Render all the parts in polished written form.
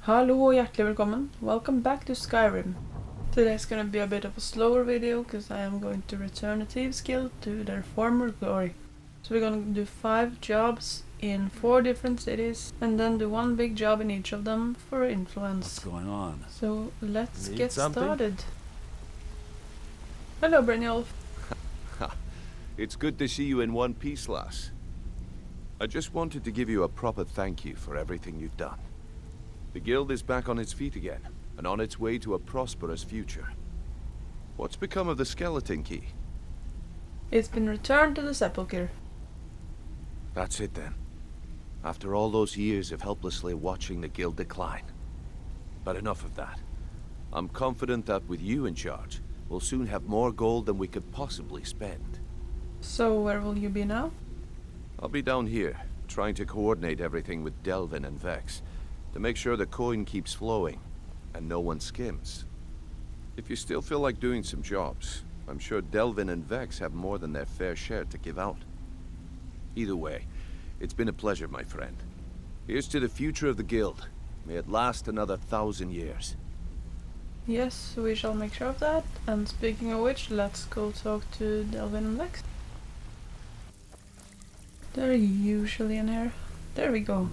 Hallå och hjärtligt välkommen. Welcome back to Skyrim. Today's gonna be a bit of a slower video because I am going to return the Thieves Guild to their former glory. So we're gonna do 5 jobs in 4 different cities and then do 1 big job in each of them for influence. What's going on? So let's Need get something? started. Hello Brynjolf. It's good to see you in one piece, lass. I just wanted to give you a proper thank you for everything you've done. The guild is back on its feet again, and on its way to a prosperous future. What's become of the skeleton key? It's been returned to the sepulchre. That's it then. After all those years of helplessly watching the guild decline. But enough of that. I'm confident that with you in charge, we'll soon have more gold than we could possibly spend. So where will you be now? I'll be down here, trying to coordinate everything with Delvin and Vex, to make sure the coin keeps flowing, and no one skims. If you still feel like doing some jobs, I'm sure Delvin and Vex have more than their fair share to give out. Either way, it's been a pleasure, my friend. Here's to the future of the guild. May it last another 1,000 years. Yes, we shall make sure of that. And speaking of which, let's go talk to Delvin and Vex. They're usually in here. There we go.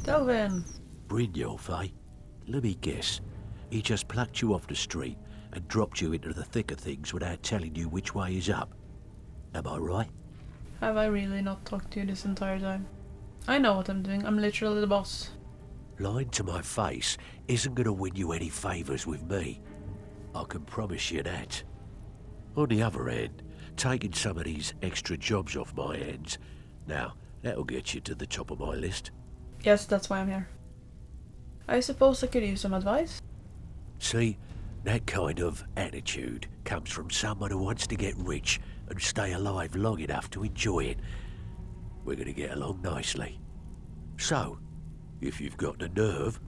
Delvin! Brynjolf, eh? Let me guess. He just plucked you off the street and dropped you into the thick of things without telling you which way is up. Am I right? Have I really not talked to you this entire time? I know what I'm doing. I'm literally the boss. Lying to my face isn't going to win you any favours with me. I can promise you that. On the other hand, taking some of these extra jobs off my hands, now, that'll get you to the top of my list. Yes, that's why I'm here. I suppose I could use some advice? See, that kind of attitude comes from someone who wants to get rich and stay alive long enough to enjoy it. We're going to get along nicely. So, if you've got the nerve,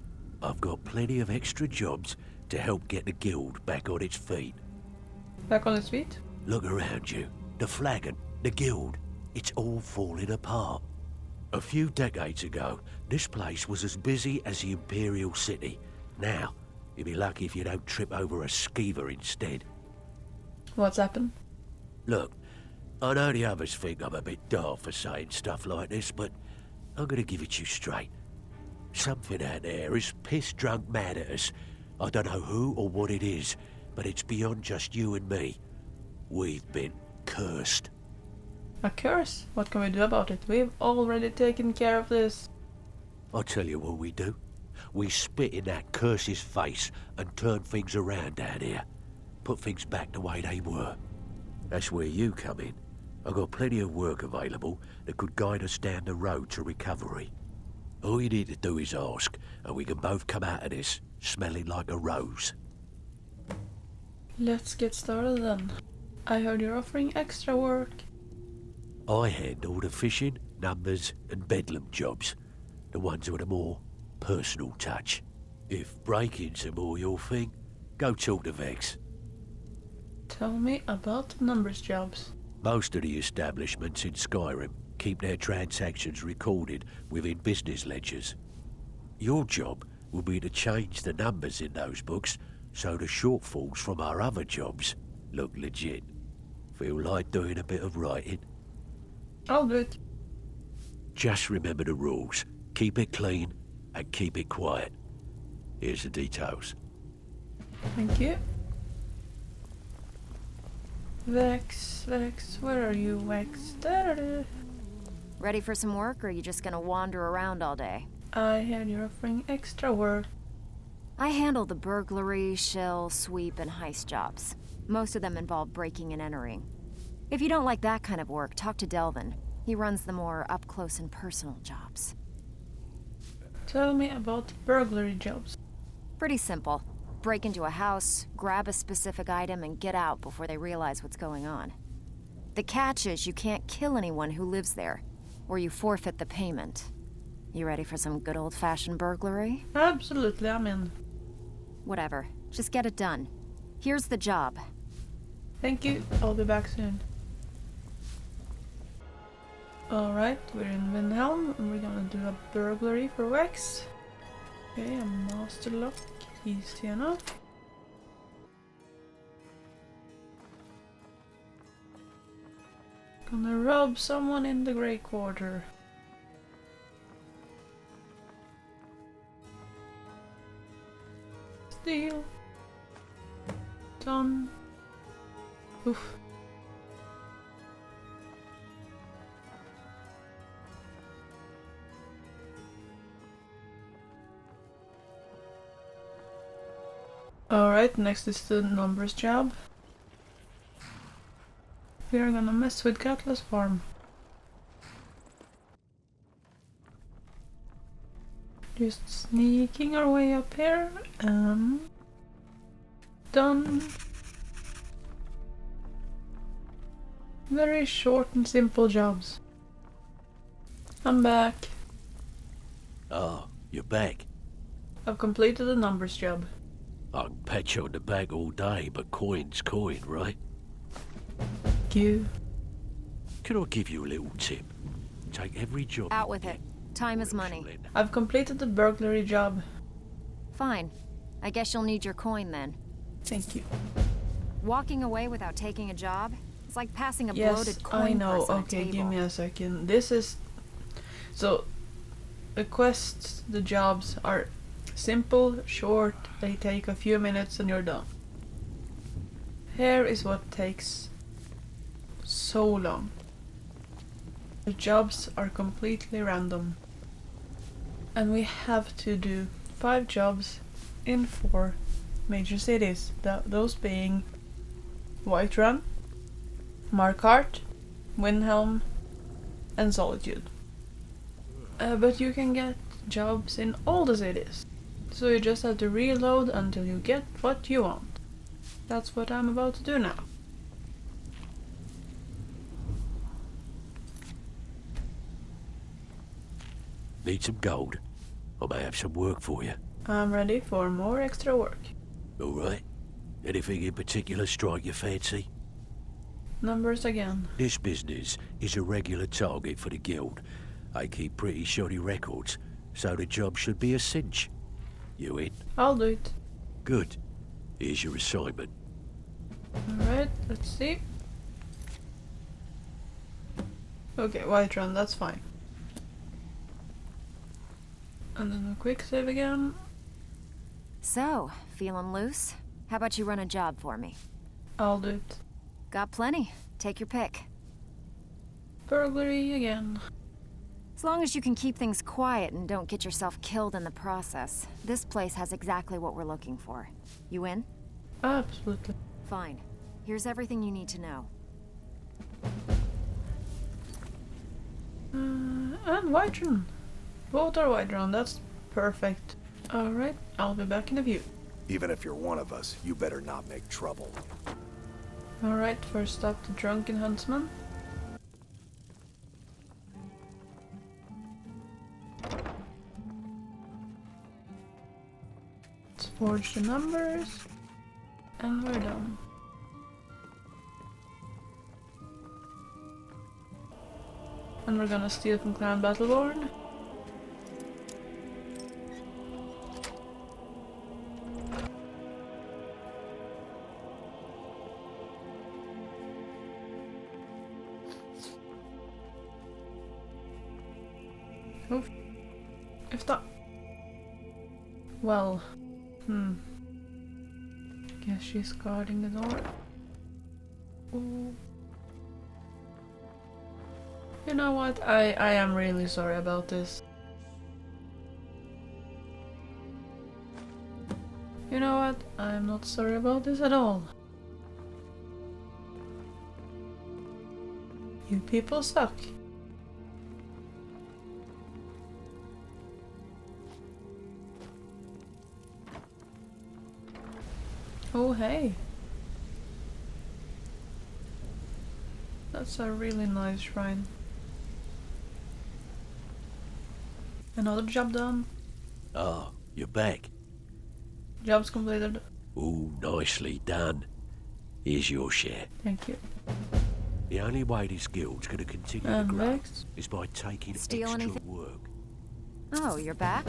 I've got plenty of extra jobs to help get the guild back on its feet. Back on its feet? Look around you. The flagon, the guild, it's all falling apart. A few decades ago, this place was as busy as the Imperial City. Now, you'll be lucky if you don't trip over a skeever instead. What's happened? Look, I know the others think I'm a bit daft for saying stuff like this, but I'm gonna give it to you straight. Something out there is piss-drunk mad at us. I don't know who or what it is, but it's beyond just you and me. We've been cursed. A curse? What can we do about it? We've already taken care of this. I'll tell you what we do. We spit in that curse's face and turn things around down here. Put things back the way they were. That's where you come in. I've got plenty of work available that could guide us down the road to recovery. All you need to do is ask, and we can both come out of this smelling like a rose. Let's get started then. I heard you're offering extra work. I handle the fishing, numbers, and bedlam jobs. The ones with a more personal touch. If breaking's a more your thing, go talk to Vex. Tell me about the numbers jobs. Most of the establishments in Skyrim keep their transactions recorded within business ledgers. Your job will be to change the numbers in those books so the shortfalls from our other jobs look legit. Feel like doing a bit of writing? I'll do it. Just remember the rules. Keep it clean and keep it quiet. Here's the details. Thank you. Vex, where are you, Vex? Da-da-da. Ready for some work, or are you just gonna wander around all day? I heard you're offering extra work. I handle the burglary, shell, sweep, and heist jobs. Most of them involve breaking and entering. If you don't like that kind of work, talk to Delvin. He runs the more up-close and personal jobs. Tell me about burglary jobs. Pretty simple. Break into a house, grab a specific item, and get out before they realize what's going on. The catch is you can't kill anyone who lives there, or you forfeit the payment. You ready for some good old-fashioned burglary? Absolutely, I'm in. Whatever. Just get it done. Here's the job. Thank you. I'll be back soon. Alright, we're in Windhelm and we're gonna do a burglary for Vex. Okay, a master lock. Easy enough. Gonna rob someone in the Grey Quarter. Steal. Done. Oof. Alright, next is the numbers job. We are gonna mess with Catless Farm. Just sneaking our way up here and done. Very short and simple jobs. I'm back. Oh, you're back. I've completed the numbers job. I can pat you on the back all day, but coin's coin, right? Thank you. Can I give you a little tip? Take every job. Out with it. Time is money. I've completed the burglary job. Fine. I guess you'll need your coin then. Thank you. Walking away without taking a job? It's like passing a Yes, bloated coin I know. purse on a Okay, table. give me a second. This is... So, the quests, the jobs are simple, short, they take a few minutes and you're done. Here is what takes so long. The jobs are completely random. And we have to do 5 jobs in 4 major cities. Those being Whiterun, Markarth, Windhelm, and Solitude. But you can get jobs in all the cities. So you just have to reload until you get what you want. That's what I'm about to do now. Need some gold? I may have some work for you. I'm ready for more extra work. All right. Anything in particular strike your fancy? Numbers again. This business is a regular target for the guild. I keep pretty shoddy records, so the job should be a cinch. You in? I'll do it. Good. Here's your assignment. Alright, let's see. Okay, Whiterun, that's fine. And then a quick save again. So, feeling loose? How about you run a job for me? I'll do it. Got plenty. Take your pick. Burglary again. As long as you can keep things quiet and don't get yourself killed in the process, this place has exactly what we're looking for. You in? Absolutely. Fine. Here's everything you need to know. And Whiterun. Both are Whiterun, that's perfect. Alright, I'll be back in a few. Even if you're one of us, you better not make trouble. Alright, first up the Drunken Huntsman. Let's forge the numbers. And we're done. And we're gonna steal from Clan Battleborn. Oh, if that... Well, guess she's guarding the door. Ooh. You know what? I am really sorry about this. You know what? I'm not sorry about this at all. You people suck. Oh hey. That's a really nice shrine. Another job done. Oh, you're back. Job's completed. Ooh, nicely done. Here's your share. Thank you. The only way this guild's gonna continue to And grow next. is by taking Steal extra anything? work. Oh, you're back?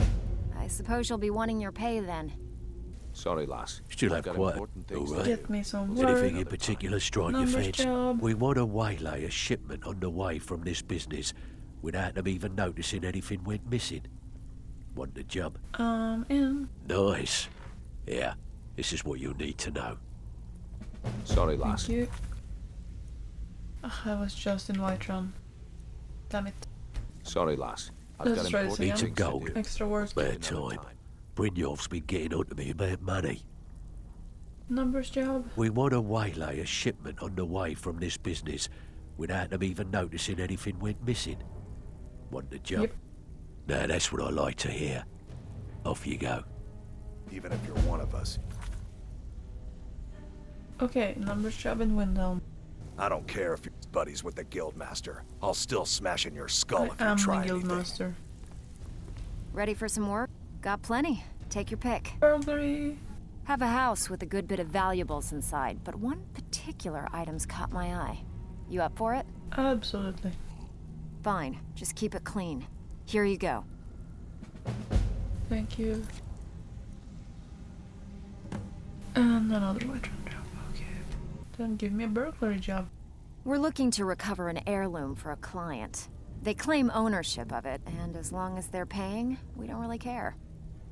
I suppose you'll be wanting your pay then. Sorry, lass. Still I've have got quite... important things to Alright. do. Get me some Anything work. in particular strike your Numbers fancy? job. We want to waylay a shipment on the way from this business without them even noticing anything went missing. Want the job? In. Nice. Yeah, this is what you need to know. Sorry, Thank lass. you. Ugh, I was just in Whiterun. Damn it. Sorry, lass. I've Let's got try this important again. Need some things to gold. do. Extra work. Bad time. Brynjolf's been getting on to me about money. Numbers job. We want to waylay a shipment on the way from this business without them even noticing anything went missing. Want the job? Yep. Now that's what I like to hear. Off you go. Even if you're one of us, Okay, numbers job in Windhelm. I don't care if you're buddies with the guildmaster. I'll still smash in your skull if I you am the try anything. guildmaster. Ready for some work? Got plenty. Take your pick. Burglary. Have a house with a good bit of valuables inside, but one particular item's caught my eye. You up for it? Absolutely. Fine. Just keep it clean. Here you go. Thank you. And another Whiterun job. Okay. Then give me a burglary job. We're looking to recover an heirloom for a client. They claim ownership of it, and as long as they're paying, we don't really care.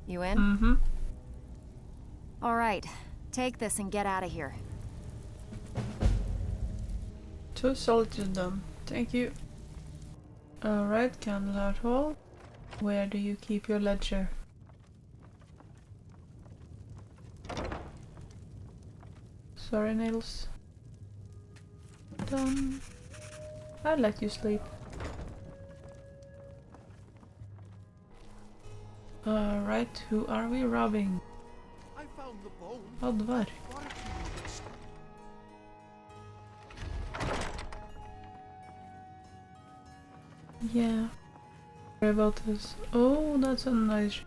You in? Mm-hmm. All right. Take this and get out of here. 2 solitude done. Thank you. Alright, Candleheart Hall. Where do you keep your ledger? Sorry, Nails. Done. I'll let you sleep. Alright, who are we robbing? I found the bone. Oddvar. Yeah. Sorry about this. Oh, that's a nice...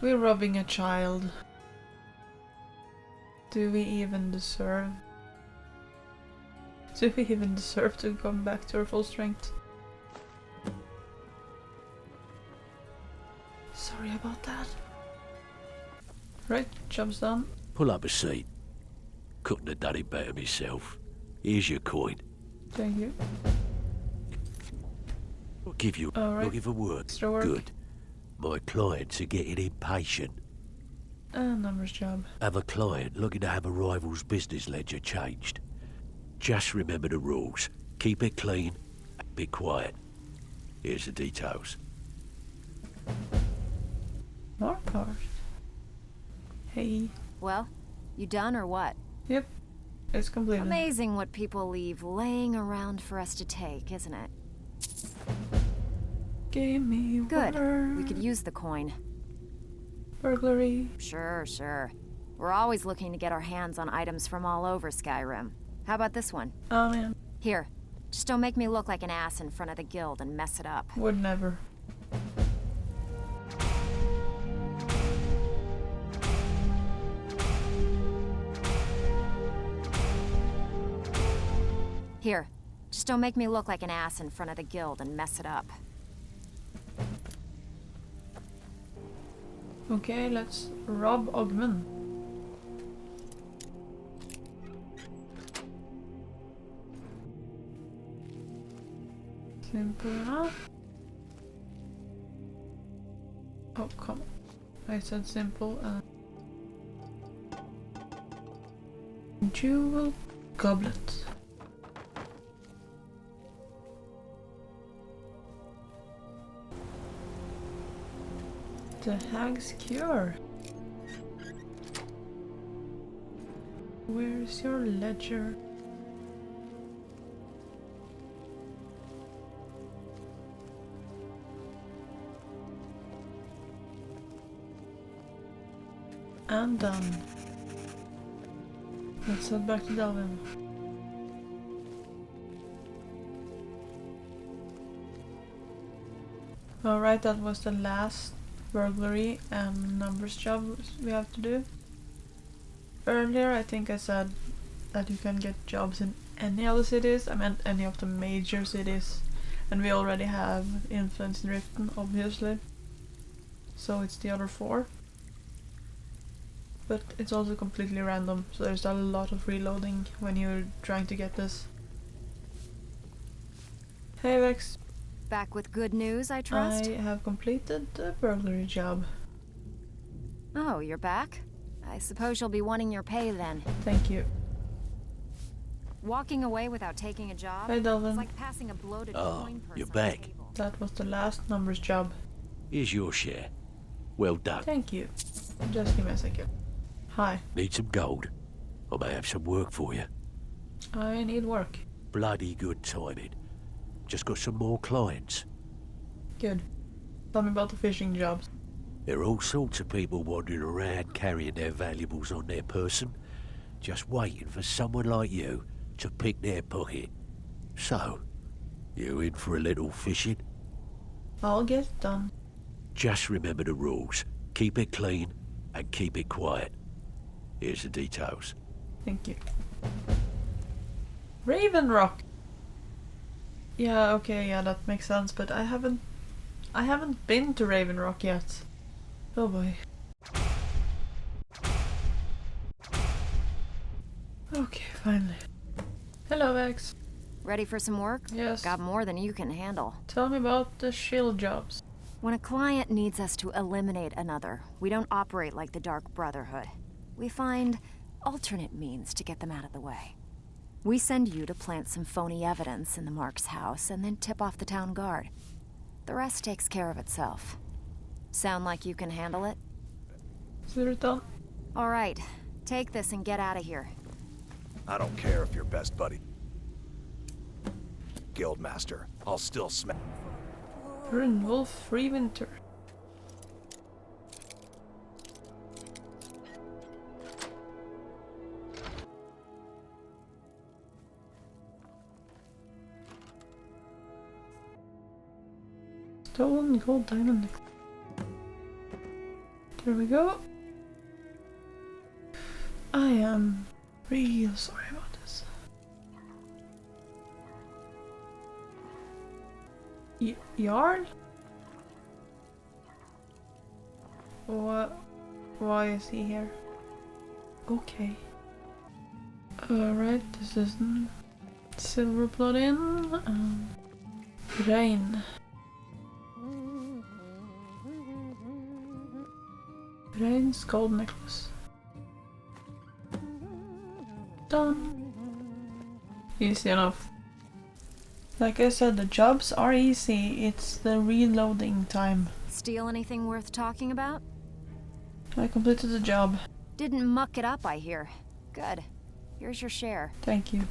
We're robbing a child. Do we even deserve... Do we even deserve to come back to our full strength? Sorry about that. Right, job's done. Pull up a seat. Couldn't have done it better myself. Here's your coin. Thank you. I'll give you. All right. Looking for work. Extra work. Good. My clients are getting impatient. Numbers job. Have a client looking to have a rival's business ledger changed. Just remember the rules. Keep it clean. Be quiet. Here's the details. More cars. Hey. Well, you done or what? Yep. It's completed. Amazing what people leave laying around for us to take, isn't it? Give me Good. water. We could use the coin. Burglary. Sure, sure. We're always looking to get our hands on items from all over Skyrim. How about this one? Oh man. Here. Just don't make me look like an ass in front of the guild and mess it up. Would never. Here. Just don't make me look like an ass in front of the guild and mess it up. Okay, let's rob Ogman. Simple enough. Oh, come on. I said simple. Jewel goblet. The Hag's Cure. Where's your ledger? And done. Let's head back to Delvin. Alright, that was the last burglary and numbers job we have to do. Earlier I think I said that you can get jobs in any other cities. I meant any of the major cities, and we already have influence in Riften, obviously. so it's the other 4. But it's also completely random, so there's a lot of reloading when you're trying to get this. Hey Vex. Back with good news, I trust? I have completed the burglary job. Oh, you're back? I suppose you'll be wanting your pay then. Thank you. Walking away without taking a job? Hey Delvin. It's like passing a bloated Oh, coin purse you're on back. the table. That was the last numbers job. Here's your share. Well done. Thank you. Just give me a second. Hi. Need some gold? I may have some work for you. I need work. Bloody good timing. Just got some more clients. Good. Tell me about the fishing jobs. There are all sorts of people wandering around carrying their valuables on their person, just waiting for someone like you to pick their pocket. So, you in for a little fishing? I'll get it done. Just remember the rules. Keep it clean and keep it quiet. Here's the details. Thank you. Raven Rock. Yeah, okay, yeah, that makes sense, but I haven't been to Raven Rock yet. Oh boy. Okay, finally. Hello, Vex. Ready for some work? Yes. Got more than you can handle. Tell me about the shield jobs. When a client needs us to eliminate another, we don't operate like the Dark Brotherhood. We find alternate means to get them out of the way. We send you to plant some phony evidence in the Mark's house and then tip off the town guard. The rest takes care of itself. Sound like you can handle it? Consider it done. All right, take this and get out of here. I don't care if you're best buddy. Guildmaster, I'll still smash. Wolf Free Winter. Stolen gold diamond necklace. There we go. I am real sorry about this. Yarn? What? Why is he here? Okay. Alright, this is silver blood in. Rain. Rain's gold necklace. Done. Easy enough. Like I said, the jobs are easy, it's the reloading time. Steal anything worth talking about? I completed the job. Didn't muck it up, I hear. Good. Here's your share. Thank you.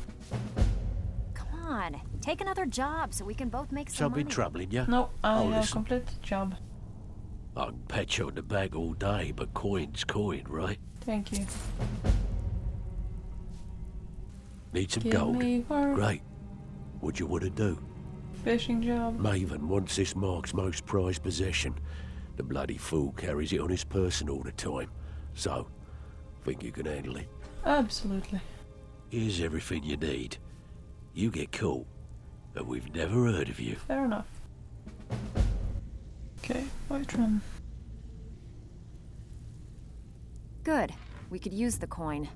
Come on, take another job so we can both make some Something money. troubling you? No, I Oh, have listen. completed the job. I can pat you on the back all day, but coin's coin, right? Thank you. Need some Give gold? me work. Great. What you want to do? Fishing job. Maven wants this Mark's most prized possession. The bloody fool carries it on his person all the time. So, think you can handle it? Absolutely. Here's everything you need. You get caught, and we've never heard of you. Fair enough. Okay, white run. Good. We could use the coin.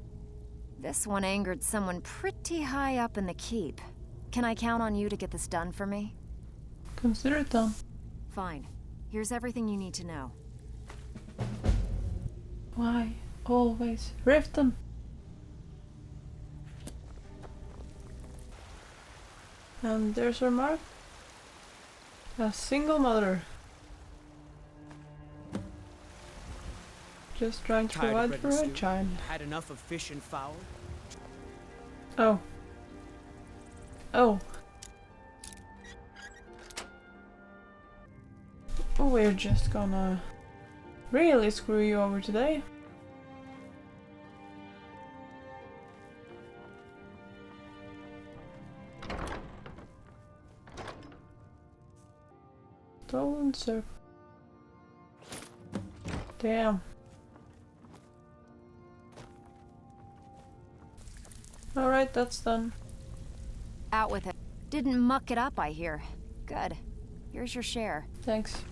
This one angered someone pretty high up in the keep. Can I count on you to get this done for me? Consider it done. Fine. Here's everything you need to know. Why always Riften? And there's her mark. A single mother. Just trying to Tired of provide bread for and her stew? child. Had enough of fish and fowl? Oh. Oh. We're just gonna really screw you over today. Stolen circle. Damn. Alright, that's done. Out with it. Didn't muck it up, I hear. Good. Here's your share. Thanks.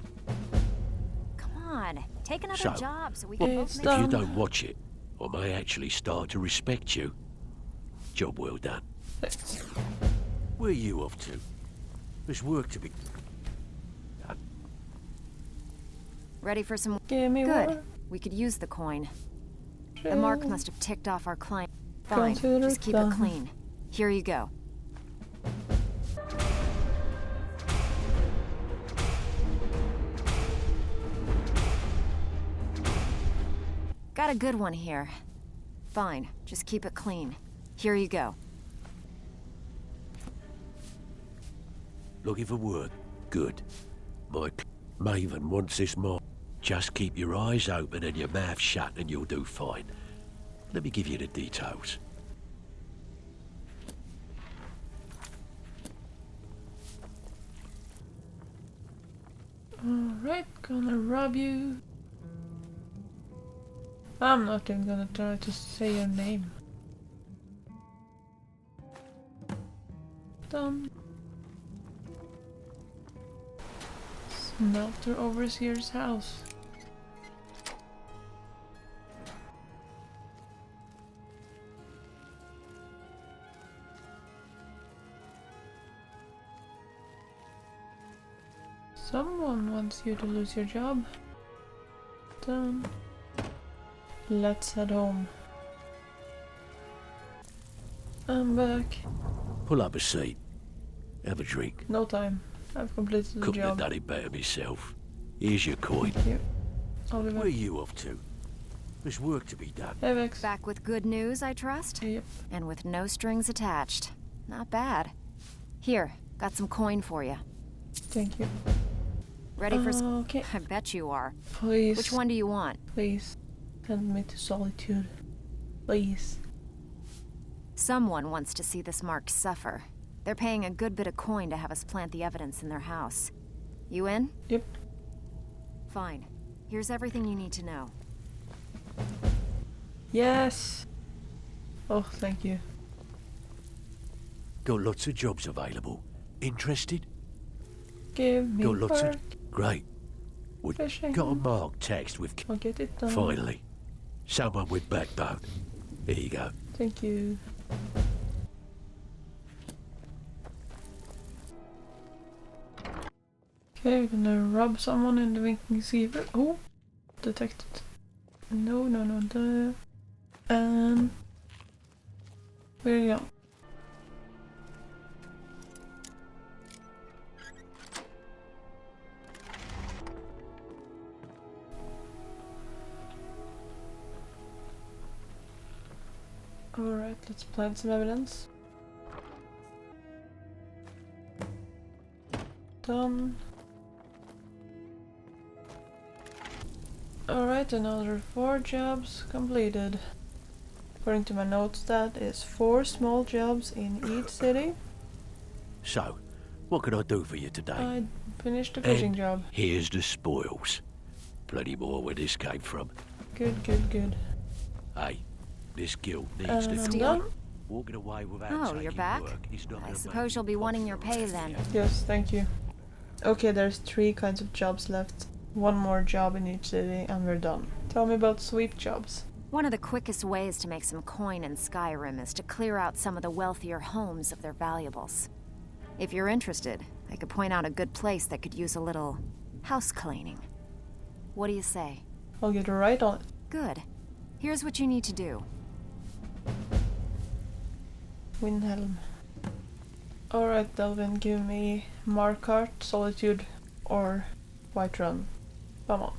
Come on. Take another So, job so we well, can both it's make If you done. don't watch it, I may actually start to respect you. Job well done. Where are you off to? There's work to be done. Ready for some... Give me Good. water. We could use the coin. The mark must have ticked off our client. Fine, Consider just it keep done. it clean. Here you go. Got a good one here. Fine, just keep it clean. Here you go. Looking for work? Good. My Maven wants this mark. Just keep your eyes open and your mouth shut and you'll do fine. Let me give you the details. Alright, gonna rob you. I'm not even gonna try to say your name. Done. Smelter overseer's house. Someone wants you to lose your job. Done. Let's head home. I'm back. Pull up a seat. Have a drink. No time. I've completed the Couldn't have job. done it better myself. Here's your coin. Thank you. I'll be Where back. are you off to? There's work to be done. Hey Vex. Back with good news, I trust? Yep. And with no strings attached. Not bad. Here, got some coin for you. Thank you. Ready for some... Okay. I bet you are. Please. Which one do you want? Please. Send me to solitude. Please. Someone wants to see this mark suffer. They're paying a good bit of coin to have us plant the evidence in their house. You in? Yep. Fine. Here's everything you need to know. Yes. Oh, thank you. Got lots of jobs available. Interested? Give me Got lots work. of... Great. We Fishing. got a marked text with... I'll get it done. Finally. Someone with backbone. Here you go. Thank you. Okay, we're gonna rob someone in the winking seaver. Oh, detected. No, no, no, no. And where you go? Alright, let's plant some evidence. Done. Alright, another 4 jobs completed. According to my notes, that is 4 small jobs in each city. So, what can I do for you today? I finished the fishing And job. Here's the spoils. Plenty more where this came from. Good, good, good. Hey, this guild needs And to I'm Steal. done. Walking away without Oh, taking you're back? work is not I gonna suppose make you'll be you wanting your popular pay then. here. Yes, thank you. Okay, there's 3 kinds of jobs left. 1 more job in each city and we're done. Tell me about sweep jobs. One of the quickest ways to make some coin in Skyrim is to clear out some of the wealthier homes of their valuables. If you're interested, I could point out a good place that could use a little house cleaning. What do you say? I'll get right on it. Good. Here's what you need to do. Windhelm. Alright, Delvin, give me Markart, Solitude, or Whiterun. Come on.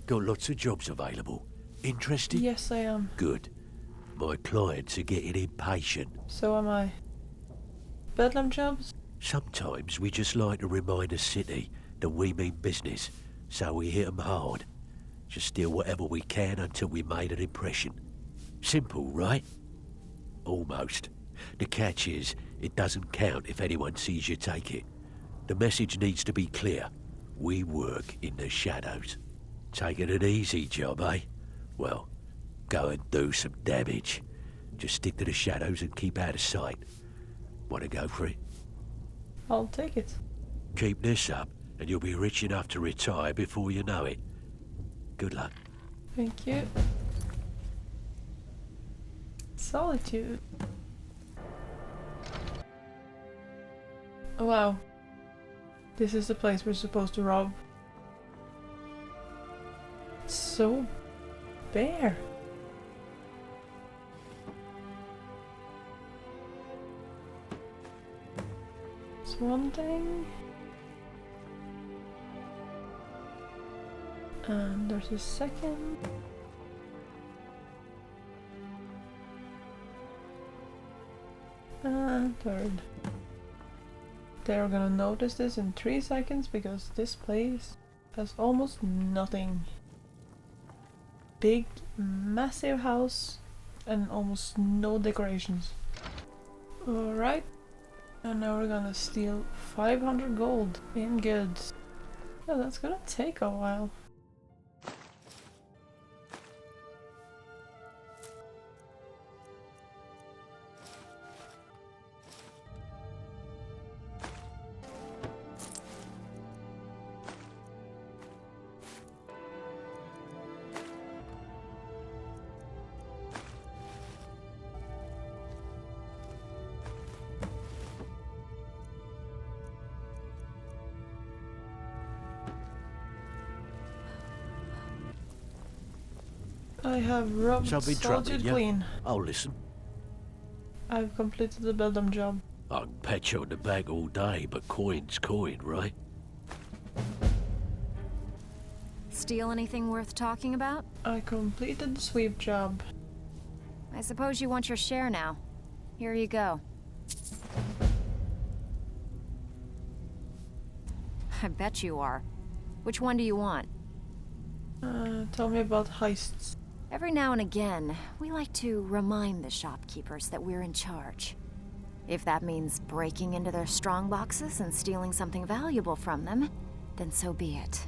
Got lots of jobs available. Interested? Yes, I am. Good. My clients are getting impatient. So am I. Bedlam jobs? Sometimes we just like to remind the city that we mean business, so we hit 'em hard. Just steal whatever we can until we made an impression. Simple, right? Almost. The catch is, it doesn't count if anyone sees you take it. The message needs to be clear. We work in the shadows. Taking an easy job, eh? Well, go and do some damage. Just stick to the shadows and keep out of sight. Want to go for it? I'll take it. Keep this up, and you'll be rich enough to retire before you know it. Good luck. Thank you. Solitude. Oh, wow. This is the place we're supposed to rob. It's so bare. It's one thing. And there's a second. And third. They're gonna notice this in 3 seconds because this place has almost nothing. Big, massive house and almost no decorations. Alright. And now we're gonna steal 500 gold in goods. Yeah, that's gonna take a while. I have robbed So I've been Solitude troubling you. Queen. I'll listen. I've completed the Beldam job. I can pat you on the back all day, but coin's coin, right? Steal anything worth talking about? I completed the sweep job. I suppose you want your share now. Here you go. I bet you are. Which one do you want? Tell me about heists. Every now and again, we like to remind the shopkeepers that we're in charge. If that means breaking into their strong boxes and stealing something valuable from them, then so be it.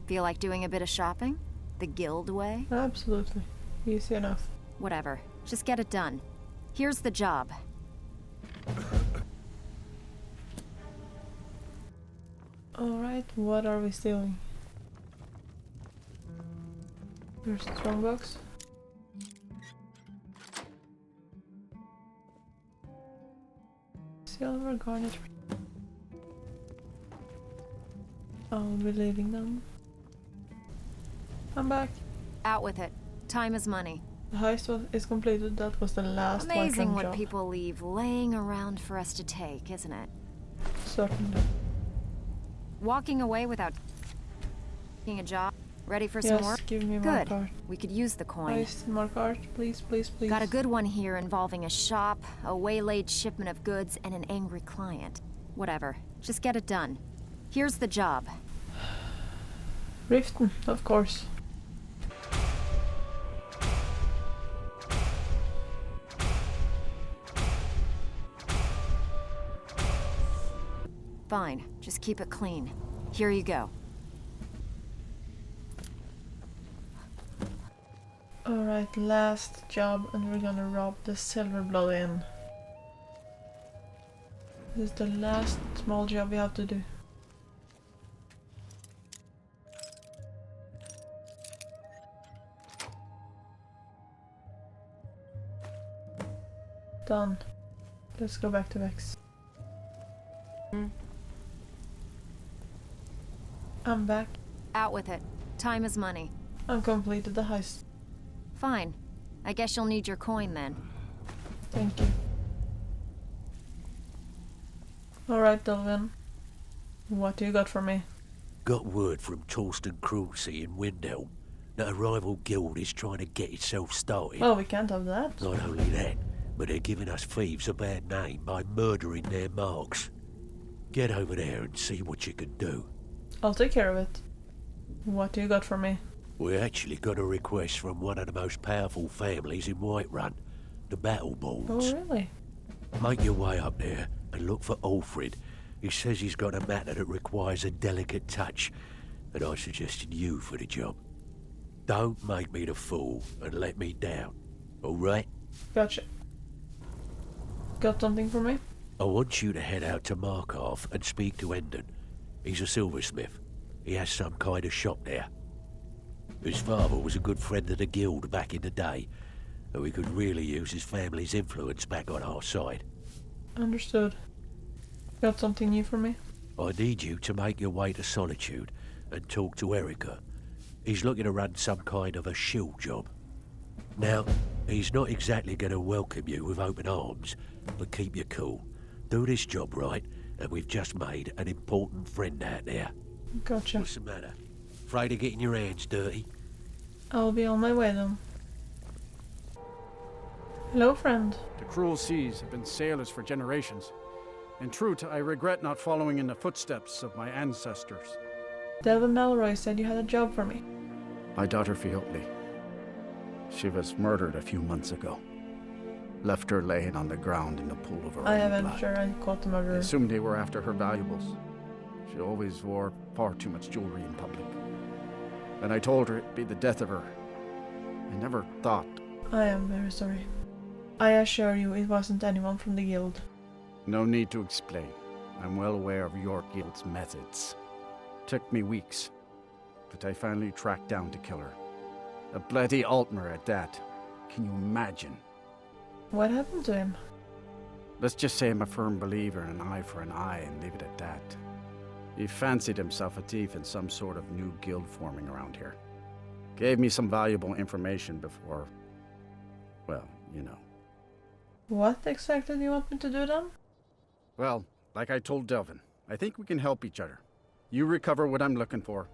Feel like doing a bit of shopping? The guild way? Absolutely. Easy enough. Whatever. Just get it done. Here's the job. Alright, what are we stealing? There's a strongbox. Silver garnet. I'll be leaving them. I'm back. Out with it. Time is money. The heist is completed. That was the last Amazing what job. people leave laying around for us to take, isn't it? Certainly. Walking away without taking a job. Ready for some more? Yes, give me more Good. card. We could use the coin. Heist, more card, please, please, please. Got a good one here involving a shop, a waylaid shipment of goods, and an angry client. Whatever. Just get it done. Here's the job. Riften, of course. Fine. Just keep it clean. Here you go. Alright, last job, and we're gonna rob the Silverblood Inn. This is the last small job we have to do. Done. Let's go back to Vex. I'm back. Out with it. Time is money. I completed the heist. Fine. I guess you'll need your coin then. Thank you. Alright, Delvin. What do you got for me? Got word from Torsten Cruelty in Windhelm that a rival guild is trying to get itself started. Well, we can't have that. Not only that, but they're giving us thieves a bad name by murdering their marks. Get over there and see what you can do. I'll take care of it. What do you got for me? We actually got a request from one of the most powerful families in Whiterun, the Battleborns. Oh, really? Make your way up there and look for Alfred. He says he's got a matter that requires a delicate touch, and I suggested you for the job. Don't make me the fool and let me down, all right? Gotcha. Got something for me? I want you to head out to Markarth and speak to Endon. He's a silversmith. He has some kind of shop there. His father was a good friend of the guild back in the day, and we could really use his family's influence back on our side. Understood. Got something new for me? I need you to make your way to Solitude and talk to Erica. He's looking to run some kind of a shield job. Now, he's not exactly going to welcome you with open arms, but keep your cool. Do this job right, and we've just made an important friend out there. Gotcha. What's the matter? Afraid of getting your hands dirty? I'll be on my way then. Hello, friend. The cruel seas have been sailors for generations. In truth, I regret not following in the footsteps of my ancestors. Delvin Malroy said you had a job for me. My daughter Fiotli. She was murdered a few months ago. Left her laying on the ground in the pool of her I own haven't blood. sure I caught the I murderer. assumed they were after her valuables. She always wore far too much jewelry in public. And I told her it'd be the death of her. I never thought. I am very sorry. I assure you it wasn't anyone from the guild. No need to explain. I'm well aware of your guild's methods. Took me weeks, but I finally tracked down to kill her. A bloody Altmer at that. Can you imagine? What happened to him? Let's just say I'm a firm believer in an eye for an eye and leave it at that. He fancied himself a thief in some sort of new guild forming around here. Gave me some valuable information before, well, you know. What exactly do you want me to do then? Well, like I told Delvin, I think we can help each other. You recover what I'm looking for,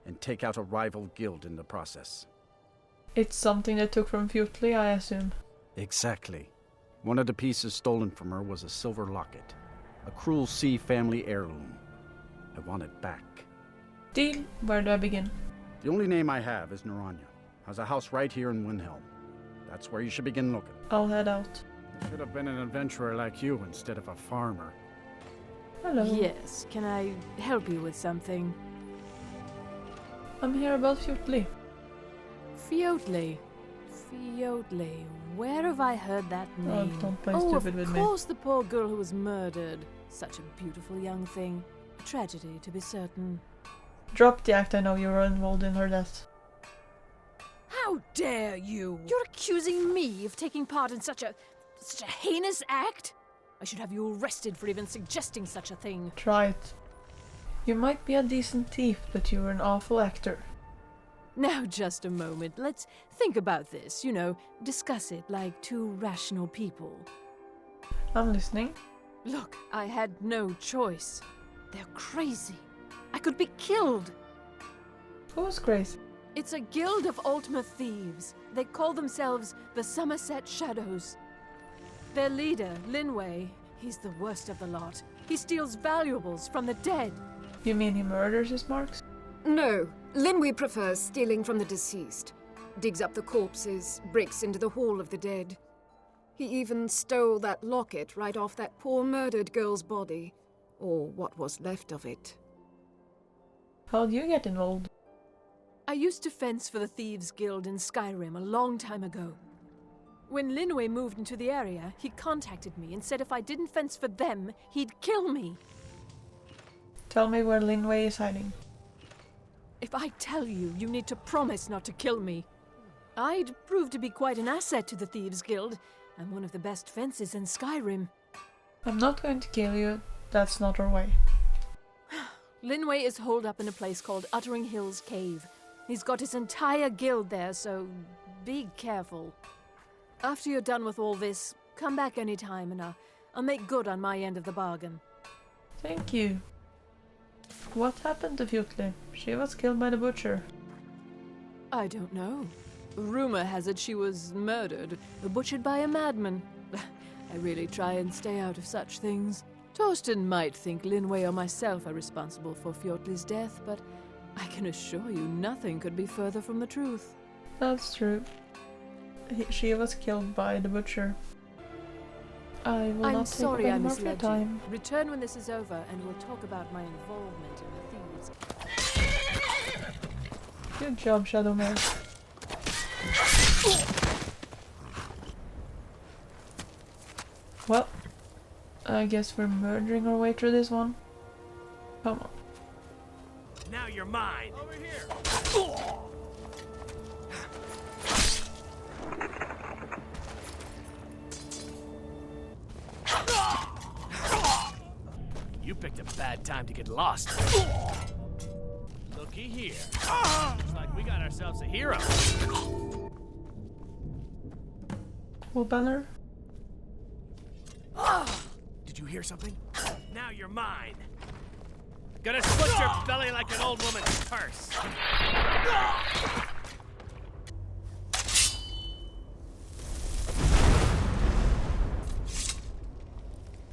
and take out a rival guild in the process. It's something they took from Fiotli, I assume. Exactly. One of the pieces stolen from her was a silver locket. A Cruel Sea family heirloom. I want it back. Deal. Where do I begin? The only name I have is Naranya. Has a house right here in Windhelm. That's where you should begin looking. I'll head out. I should have been an adventurer like you instead of a farmer. Hello. Yes, can I help you with something? I'm here about Fiotli. Fiotli. Fiotli. Where have I heard that Oh, name? don't play Oh, stupid with of me. course, the poor girl who was murdered. Such a beautiful young thing. A tragedy, to be certain. Drop the act, I know you were involved in her death. How dare you? You're accusing me of taking part in such a heinous act? I should have you arrested for even suggesting such a thing. Try it. You might be a decent thief, but you were an awful actor. Now, just a moment. Let's think about this, discuss it like two rational people. I'm listening. Look, I had no choice. They're crazy. I could be killed. Who's crazy? It's a guild of Altmer thieves. They call themselves the Somerset Shadows. Their leader, Linway, he's the worst of the lot. He steals valuables from the dead. You mean he murders his marks? No, Linway prefers stealing from the deceased. Digs up the corpses, breaks into the Hall of the Dead. He even stole that locket right off that poor murdered girl's body. Or what was left of it. How'd you get involved? I used to fence for the Thieves Guild in Skyrim a long time ago. When Linway moved into the area, he contacted me and said if I didn't fence for them, he'd kill me. Tell me where Linway is hiding. If I tell you, you need to promise not to kill me. I'd prove to be quite an asset to the Thieves Guild. I'm one of the best fences in Skyrim. I'm not going to kill you. That's not our way. Linway is holed up in a place called Uttering Hills Cave. He's got his entire guild there, so be careful. After you're done with all this, come back anytime and I'll make good on my end of the bargain. Thank you. What happened to Fiotli? She was killed by the butcher. I don't know. Rumor has it she was murdered, butchered by a madman. I really try and stay out of such things. Torsten might think Linway or myself are responsible for Fiotli's death, but I can assure you nothing could be further from the truth. That's true. She was killed by the butcher. I will I'm not take sorry up I any more of your misled you. time. Return when this is over and we'll talk about my involvement in the Thieves. Good job, Shadowmare. Well, I guess we're murdering our way through this one. Come on. Now you're mine. Over here. You picked a bad time to get lost. Looky here. Looks like we got ourselves a hero. Cool banner. Did you hear something? Now you're mine. Gonna split your belly like an old woman's purse.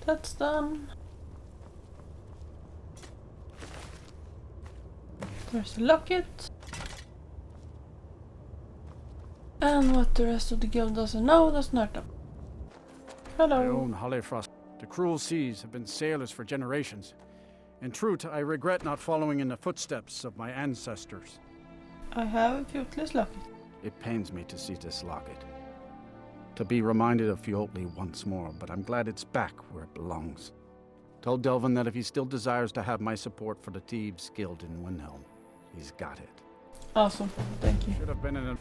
That's done. There's the locket. And what the rest of the guild doesn't know, does not know. My Hello. own Hollifrost. The cruel seas have been sailors for generations. In truth, I regret not following in the footsteps of my ancestors. I have a Futless locket. It pains me to see this locket. To be reminded of Fjótli once more, but I'm glad it's back where it belongs. Tell Delvin that if he still desires to have my support for the Thieves Guild in Windhelm, he's got it. Awesome, thank you. Should have been in a...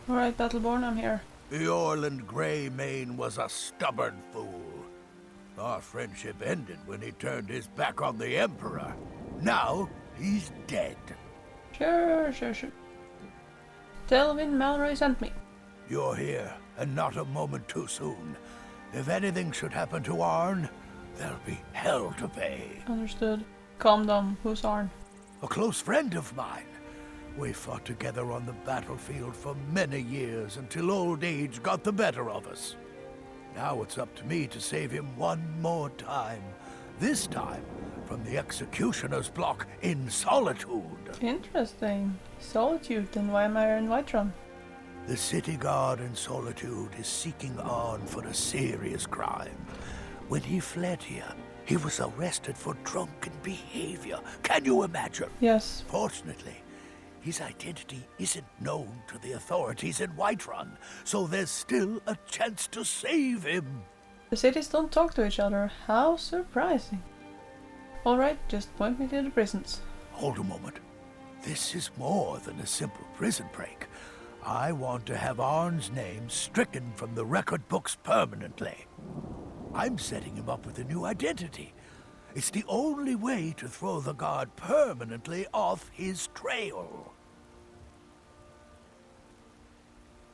Alright, Battleborn, I'm here. Eorland Greymane was a stubborn fool. Our friendship ended when he turned his back on the Emperor. Now, he's dead. Sure. Delvin Malroy sent me. You're here, and not a moment too soon. If anything should happen to Arn, there'll be hell to pay. Understood. Calm down, who's Arn? A close friend of mine. We fought together on the battlefield for many years until old age got the better of us. Now it's up to me to save him one more time. This time from the executioner's block in Solitude. Interesting. Solitude, then why am I in Whiterun? The city guard in Solitude is seeking Arn for a serious crime. When he fled here, he was arrested for drunken behavior. Can you imagine? Yes. Fortunately, his identity isn't known to the authorities in Whiterun, so there's still a chance to save him. The cities don't talk to each other. How surprising. Alright, just point me to the prisons. Hold a moment. This is more than a simple prison break. I want to have Arn's name stricken from the record books permanently. I'm setting him up with a new identity. It's the only way to throw the guard permanently off his trail.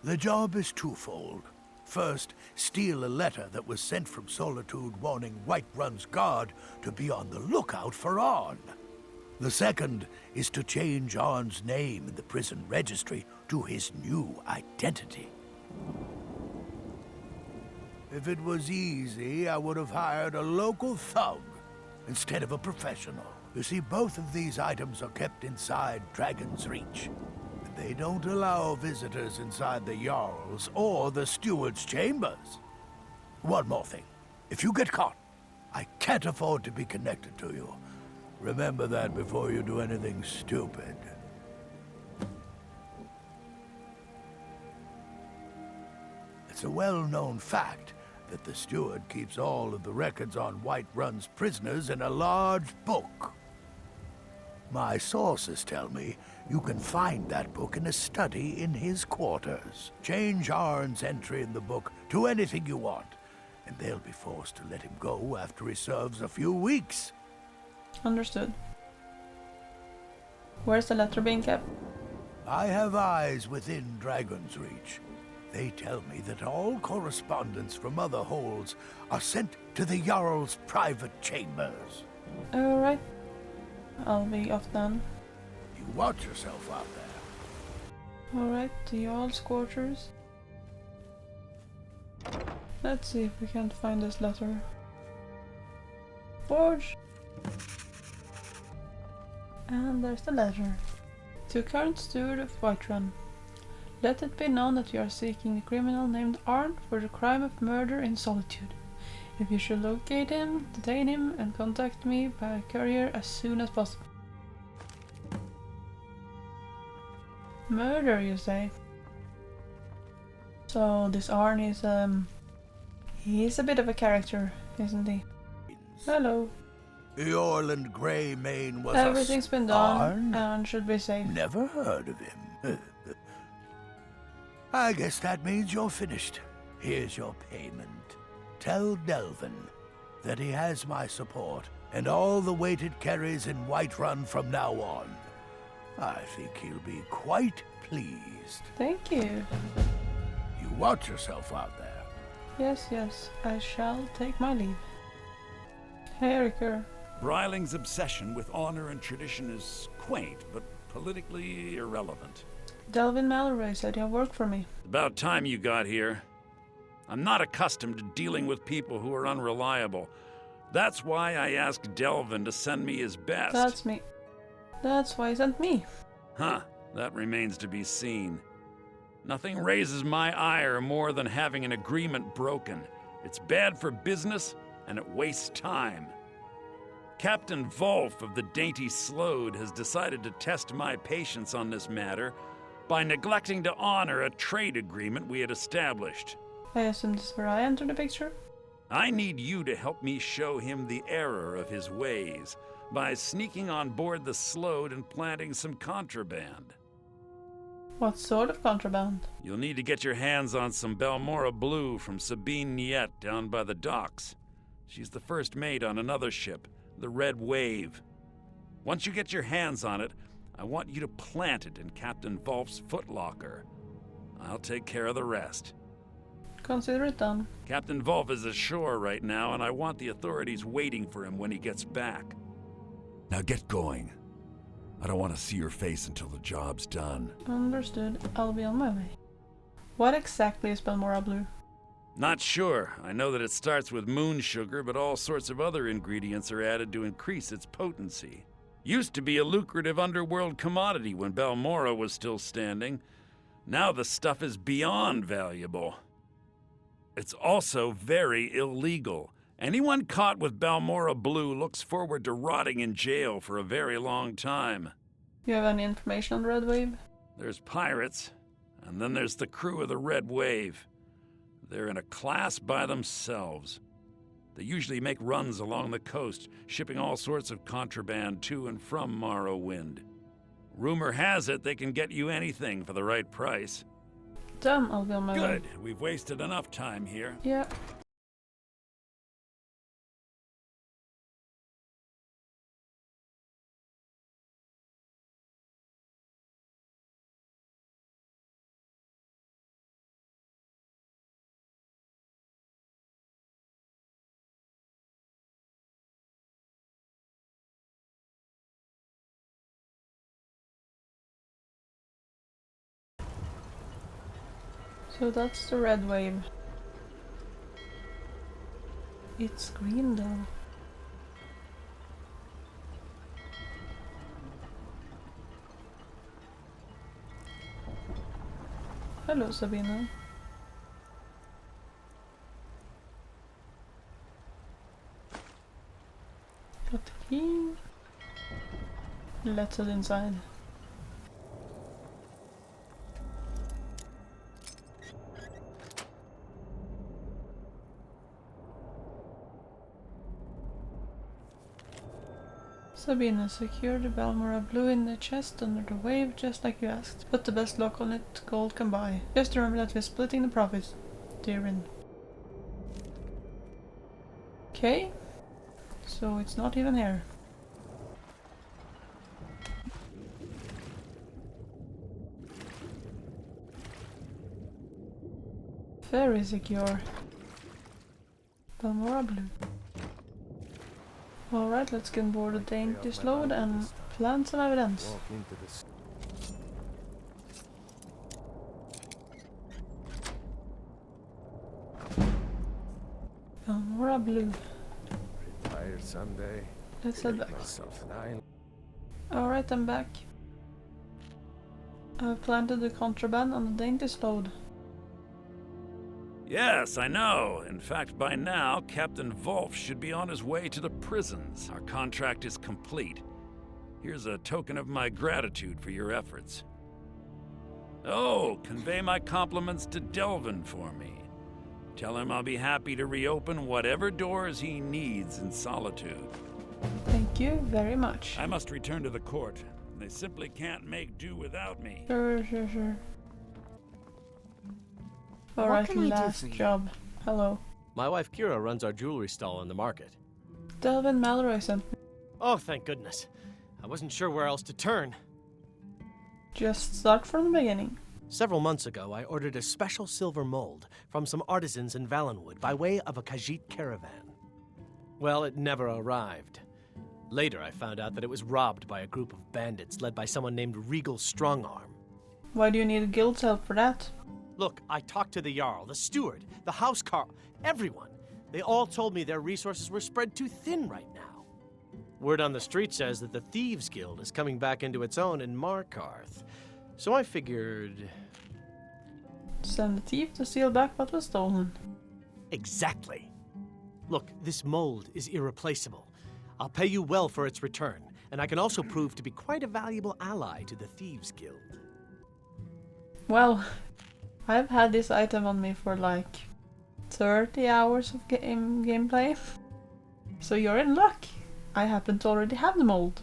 The job is twofold. First, steal a letter that was sent from Solitude warning Whiterun's guard to be on the lookout for Arn. The second is to change Arn's name in the prison registry to his new identity. If it was easy, I would have hired a local thug instead of a professional. You see, both of these items are kept inside Dragon's Reach. They don't allow visitors inside the Jarl's or the Steward's chambers. One more thing. If you get caught, I can't afford to be connected to you. Remember that before you do anything stupid. It's a well-known fact that the Steward keeps all of the records on Whiterun's prisoners in a large book. My sources tell me you can find that book in a study in his quarters. Change Arn's entry in the book to anything you want, and they'll be forced to let him go after he serves a few weeks. Understood. Where's the letter being kept? I have eyes within Dragon's Reach. They tell me that all correspondence from other holds are sent to the Jarl's private chambers. Alright. I'll be off then. You watch yourself out there. Alright, the Jarl's quarters. Let's see if we can't find this letter. Forge. And there's the letter. To current steward of Whiterun. Let it be known that you are seeking a criminal named Arn for the crime of murder in Solitude. If you should locate him, detain him, and contact me by courier as soon as possible. Murder, you say? So this Arn is he's a bit of a character, isn't he? Hello. Eorland Greymane was Everything's been done Arn? and should be safe. Never heard of him. I guess that means you're finished. Here's your payment. Tell Delvin that he has my support and all the weight it carries in Whiterun from now on. I think he'll be quite pleased. Thank you. You watch yourself out there. Yes, yes, I shall take my leave. Hey, Eriker. Bryling's obsession with honor and tradition is quaint, but politically irrelevant. Delvin Mallory said he'll work for me. About time you got here. I'm not accustomed to dealing with people who are unreliable. That's why I asked Delvin to send me his best. That's me. That's why he sent me. Huh, that remains to be seen. Nothing raises my ire more than having an agreement broken. It's bad for business, and it wastes time. Captain Wolf of the Dainty Slode has decided to test my patience on this matter by neglecting to honor a trade agreement we had established. I assume this is where I enter the picture? I need you to help me show him the error of his ways by sneaking on board the Slode and planting some contraband. What sort of contraband? You'll need to get your hands on some Balmora Blue from Sabine Niet down by the docks. She's the first mate on another ship, the Red Wave. Once you get your hands on it, I want you to plant it in Captain Wolf's footlocker. I'll take care of the rest. Consider it done. Captain Wolf is ashore right now, and I want the authorities waiting for him when he gets back. Now get going. I don't want to see your face until the job's done. Understood. I'll be on my way. What exactly is Balmora Blue? Not sure. I know that it starts with moon sugar, but all sorts of other ingredients are added to increase its potency. Used to be a lucrative underworld commodity when Balmora was still standing. Now the stuff is beyond valuable. It's also very illegal. Anyone caught with Balmora Blue looks forward to rotting in jail for a very long time. You have any information on the Red Wave? There's pirates, and then there's the crew of the Red Wave. They're in a class by themselves. They usually make runs along the coast, shipping all sorts of contraband to and from Morrowind. Rumor has it they can get you anything for the right price. Done, I'll be on my way. Good. We've wasted enough time here. Yeah. So that's the Red Wave. It's green though. Hello, Sabina. Got the key. Let's head inside. Sabina, secure the Balmora Blue in the chest under the wave, just like you asked. Put the best lock on it gold can buy. Just remember that we're splitting the profits. Dearin. Okay. So it's not even here. Very secure. Balmora Blue. Alright, let's get aboard the Dainty Slode and plant some evidence. Balmora Blue. Retire someday. Let's head back. Myself an island. Alright, I'm back. I've planted the contraband on the Dainty Slode. Yes, I know. In fact, by now, Captain Wolf should be on his way to the prisons. Our contract is complete. Here's a token of my gratitude for your efforts. Oh, convey my compliments to Delvin for me. Tell him I'll be happy to reopen whatever doors he needs in Solitude. Thank you very much. I must return to the court. They simply can't make do without me. Sure. Alright, last job. Hello. My wife Kira runs our jewelry stall on the market. Delvin Malroy sent me. Oh, thank goodness. I wasn't sure where else to turn. Just start from the beginning. Several months ago, I ordered a special silver mold from some artisans in Valenwood by way of a Khajiit caravan. Well, it never arrived. Later, I found out that it was robbed by a group of bandits led by someone named Regal Strongarm. Why do you need guild's help for that? Look, I talked to the Jarl, the steward, the housecarl, everyone. They all told me their resources were spread too thin right now. Word on the street says that the Thieves Guild is coming back into its own in Markarth. So I figured... Send the thief to steal back what was stolen. Exactly. Look, this mold is irreplaceable. I'll pay you well for its return, and I can also prove to be quite a valuable ally to the Thieves Guild. Well, I've had this item on me for like 30 hours of gameplay. So you're in luck. I happen to already have the mold.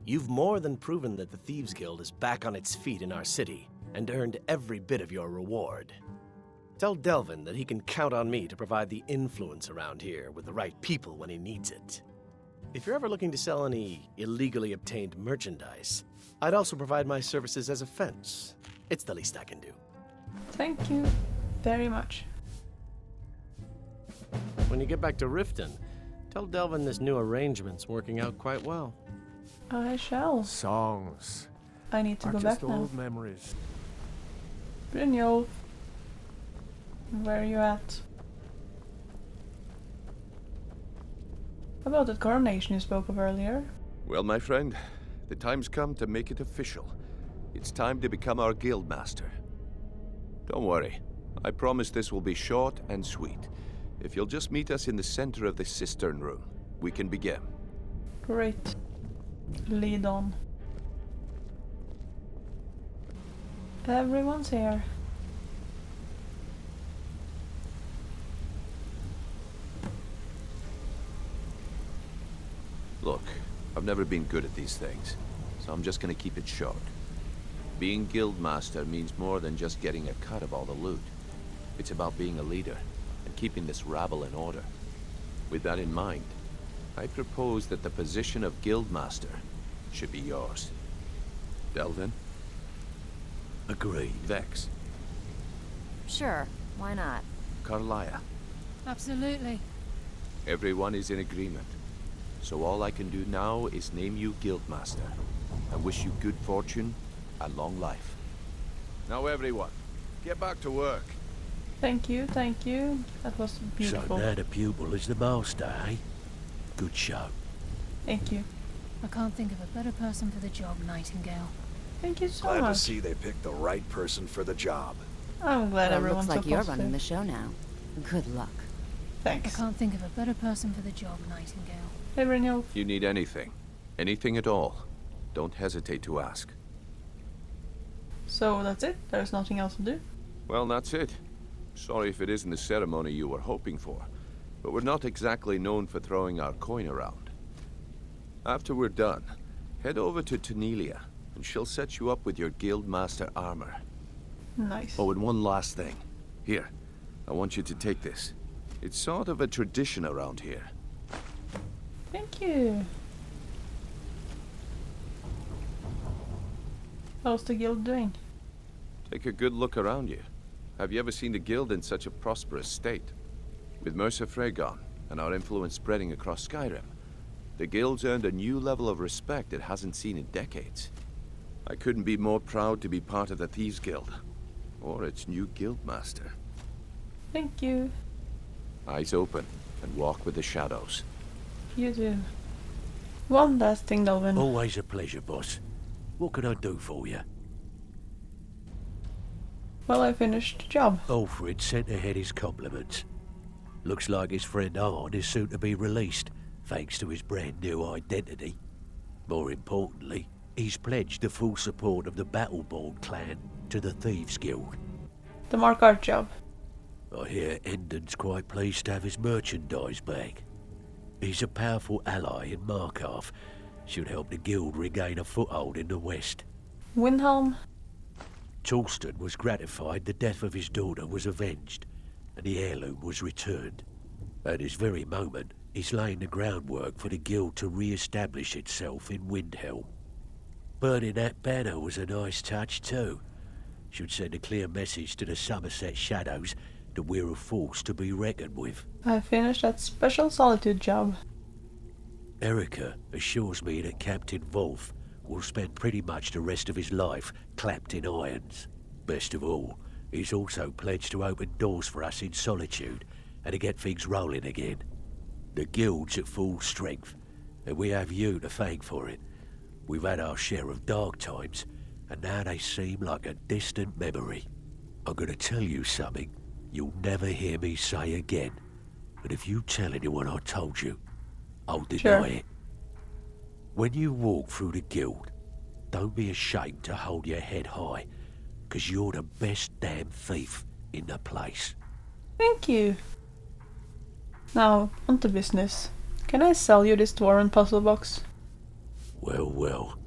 You've more than proven that the Thieves Guild is back on its feet in our city, and earned every bit of your reward. Tell Delvin that he can count on me to provide the influence around here with the right people when he needs it. If you're ever looking to sell any illegally obtained merchandise, I'd also provide my services as a fence. It's the least I can do. Thank you very much. When you get back to Riften, tell Delvin this new arrangement's working out quite well. I shall. Songs I need to are go just back now. old memories. Brynjolf, where are you at? About that coronation you spoke of earlier. Well, my friend, the time's come to make it official. It's time to become our guild master. Don't worry, I promise this will be short and sweet. If you'll just meet us in the center of this cistern room, we can begin. Great. Lead on. Everyone's here. Look, I've never been good at these things, so I'm just gonna keep it short. Being guildmaster means more than just getting a cut of all the loot. It's about being a leader and keeping this rabble in order. With that in mind, I propose that the position of guildmaster should be yours. Delvin? Agreed. Vex? Sure, why not? Carlia? Absolutely. Everyone is in agreement. So all I can do now is name you guildmaster and wish you good fortune and long life. Now everyone, get back to work. Thank you, thank you. That was beautiful. So now the pupil is the master, eh? Good show. Thank you. I can't think of a better person for the job, Nightingale. Thank you so Glad much. to see they picked the right person for the job. I'm glad Well, everyone's looks like so you're positive. running the show now. Good luck. I Thanks. can't think of a better person for the job, Nightingale. Hey, Brynjolf. If you need anything at all, don't hesitate to ask. So that's it? There's nothing else to do? Well, that's it. Sorry if it isn't the ceremony you were hoping for, but we're not exactly known for throwing our coin around. After we're done, head over to Tanelia, and she'll set you up with your guildmaster armor. Nice. Oh, and one last thing. Here, I want you to take this. It's sort of a tradition around here. Thank you. How's the guild doing? Take a good look around you. Have you ever seen the guild in such a prosperous state? With Mercer Frey gone, and our influence spreading across Skyrim, the guild's earned a new level of respect it hasn't seen in decades. I couldn't be more proud to be part of the Thieves Guild, or its new guildmaster. Thank you. Eyes open, and walk with the shadows. You do. One last thing, Delvin. Always a pleasure, boss. What can I do for you? Well, I finished the job. Alfred sent ahead his compliments. Looks like his friend Arn is soon to be released, thanks to his brand new identity. More importantly, he's pledged the full support of the Battleborn clan to the Thieves Guild. The Markarth job. I hear Endon's quite pleased to have his merchandise back. He's a powerful ally in Markarth. Should help the guild regain a foothold in the west. Windhelm. Torsten was gratified the death of his daughter was avenged, and the heirloom was returned. At this very moment, it's laying the groundwork for the Guild to re-establish itself in Windhelm. Burning that banner was a nice touch too. Should send a clear message to the Somerset Shadows that we're a force to be reckoned with. I finished that special solitude job. Erica assures me that Captain Wolf will spend pretty much the rest of his life clapped in irons. Best of all, he's also pledged to open doors for us in Solitude and to get things rolling again. The Guild's at full strength, and we have you to thank for it. We've had our share of dark times, and now they seem like a distant memory. I'm gonna tell you something you'll never hear me say again, and if you tell anyone I told you, I'll deny it. When you walk through the Guild, don't be ashamed to hold your head high, because you're the best damn thief in the place. Thank you. Now, on to business. Can I sell you this Dwarven puzzle box? Well,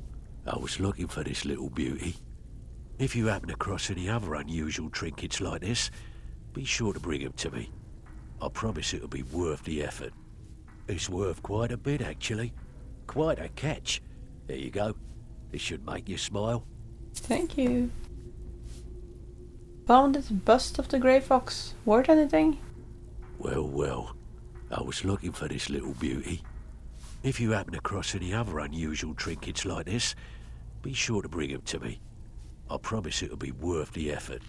I was looking for this little beauty. If you happen across any other unusual trinkets like this, be sure to bring them to me. I promise it'll be worth the effort. It's worth quite a bit, actually. Quite a catch. There you go. This should make you smile. Thank you. Found this bust of the Grey Fox. Worth anything? Well, I was looking for this little beauty. If you happen across any other unusual trinkets like this, be sure to bring them to me. I promise it'll be worth the effort.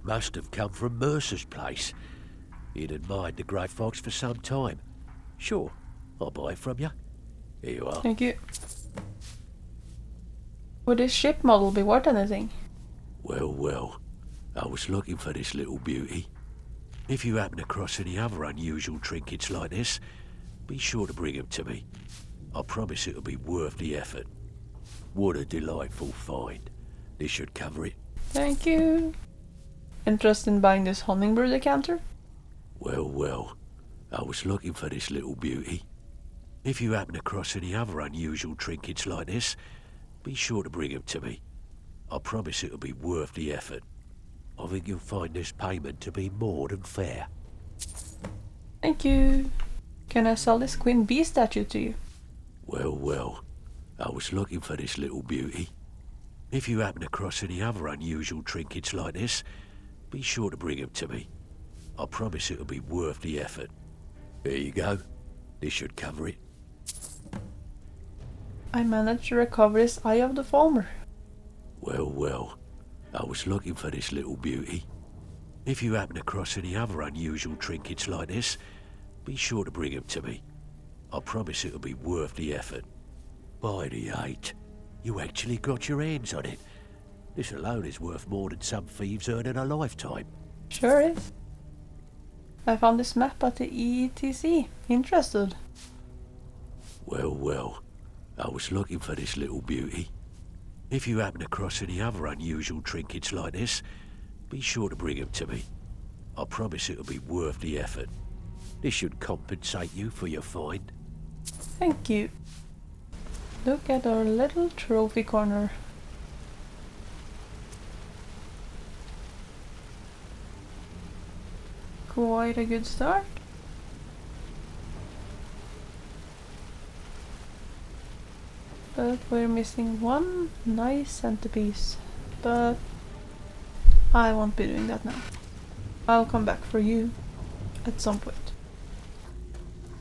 Must have come from Mercer's place. He'd admired the Grey Fox for some time. Sure, I'll buy it from you. Here you are. Thank you. Would this ship model be worth anything? Well, I was looking for this little beauty. If you happen across any other unusual trinkets like this, be sure to bring them to me. I promise it'll be worth the effort. What a delightful find. This should cover it. Thank you. Interested in buying this Honningbrew decanter? Well, I was looking for this little beauty. If you happen across any other unusual trinkets like this, be sure to bring them to me. I promise it'll be worth the effort. I think you'll find this payment to be more than fair. Thank you. Can I sell this Queen Bee statue to you? Well, I was looking for this little beauty. If you happen across any other unusual trinkets like this, be sure to bring them to me. I promise it'll be worth the effort. There you go. This should cover it. I managed to recover this Eye of the Falmer. Well, I was looking for this little beauty. If you happen across any other unusual trinkets like this, be sure to bring them to me. I promise it'll be worth the effort. By the 8, you actually got your hands on it. This alone is worth more than some thieves earn in a lifetime. Sure is. I found this map at the ETC. Interested? Well, I was looking for this little beauty. If you happen across any other unusual trinkets like this, be sure to bring them to me. I promise it'll be worth the effort. This should compensate you for your find. Thank you. Look at our little trophy corner. Quite a good start. But we're missing one nice centerpiece. But I won't be doing that now. I'll come back for you at some point.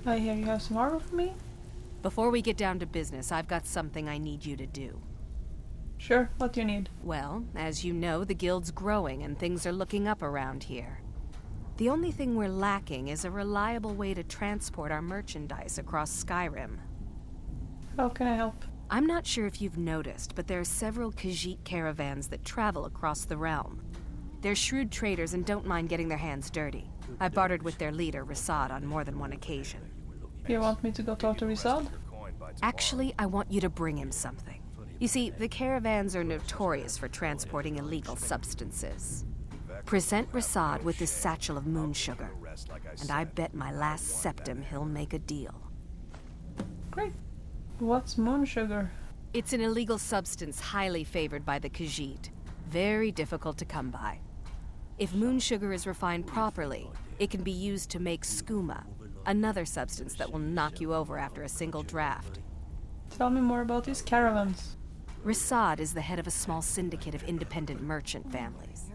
I hear you have some armor for me? Before we get down to business, I've got something I need you to do. Sure, what do you need? Well, as you know, the guild's growing and things are looking up around here. The only thing we're lacking is a reliable way to transport our merchandise across Skyrim. How can I help? I'm not sure if you've noticed, but there are several Khajiit caravans that travel across the realm. They're shrewd traders and don't mind getting their hands dirty. I've bartered with their leader, Rasad, on more than one occasion. You want me to go talk to Rasad? Actually, I want you to bring him something. You see, the caravans are notorious for transporting illegal substances. Present Rasad with this satchel of moon sugar, and I bet my last septim he'll make a deal. Great. What's moon sugar? It's an illegal substance highly favored by the Khajiit. Very difficult to come by. If moon sugar is refined properly, it can be used to make skooma, Another substance that will knock you over after a single draft. Tell me more about these caravans. Rasad is the head of a small syndicate of independent merchant families.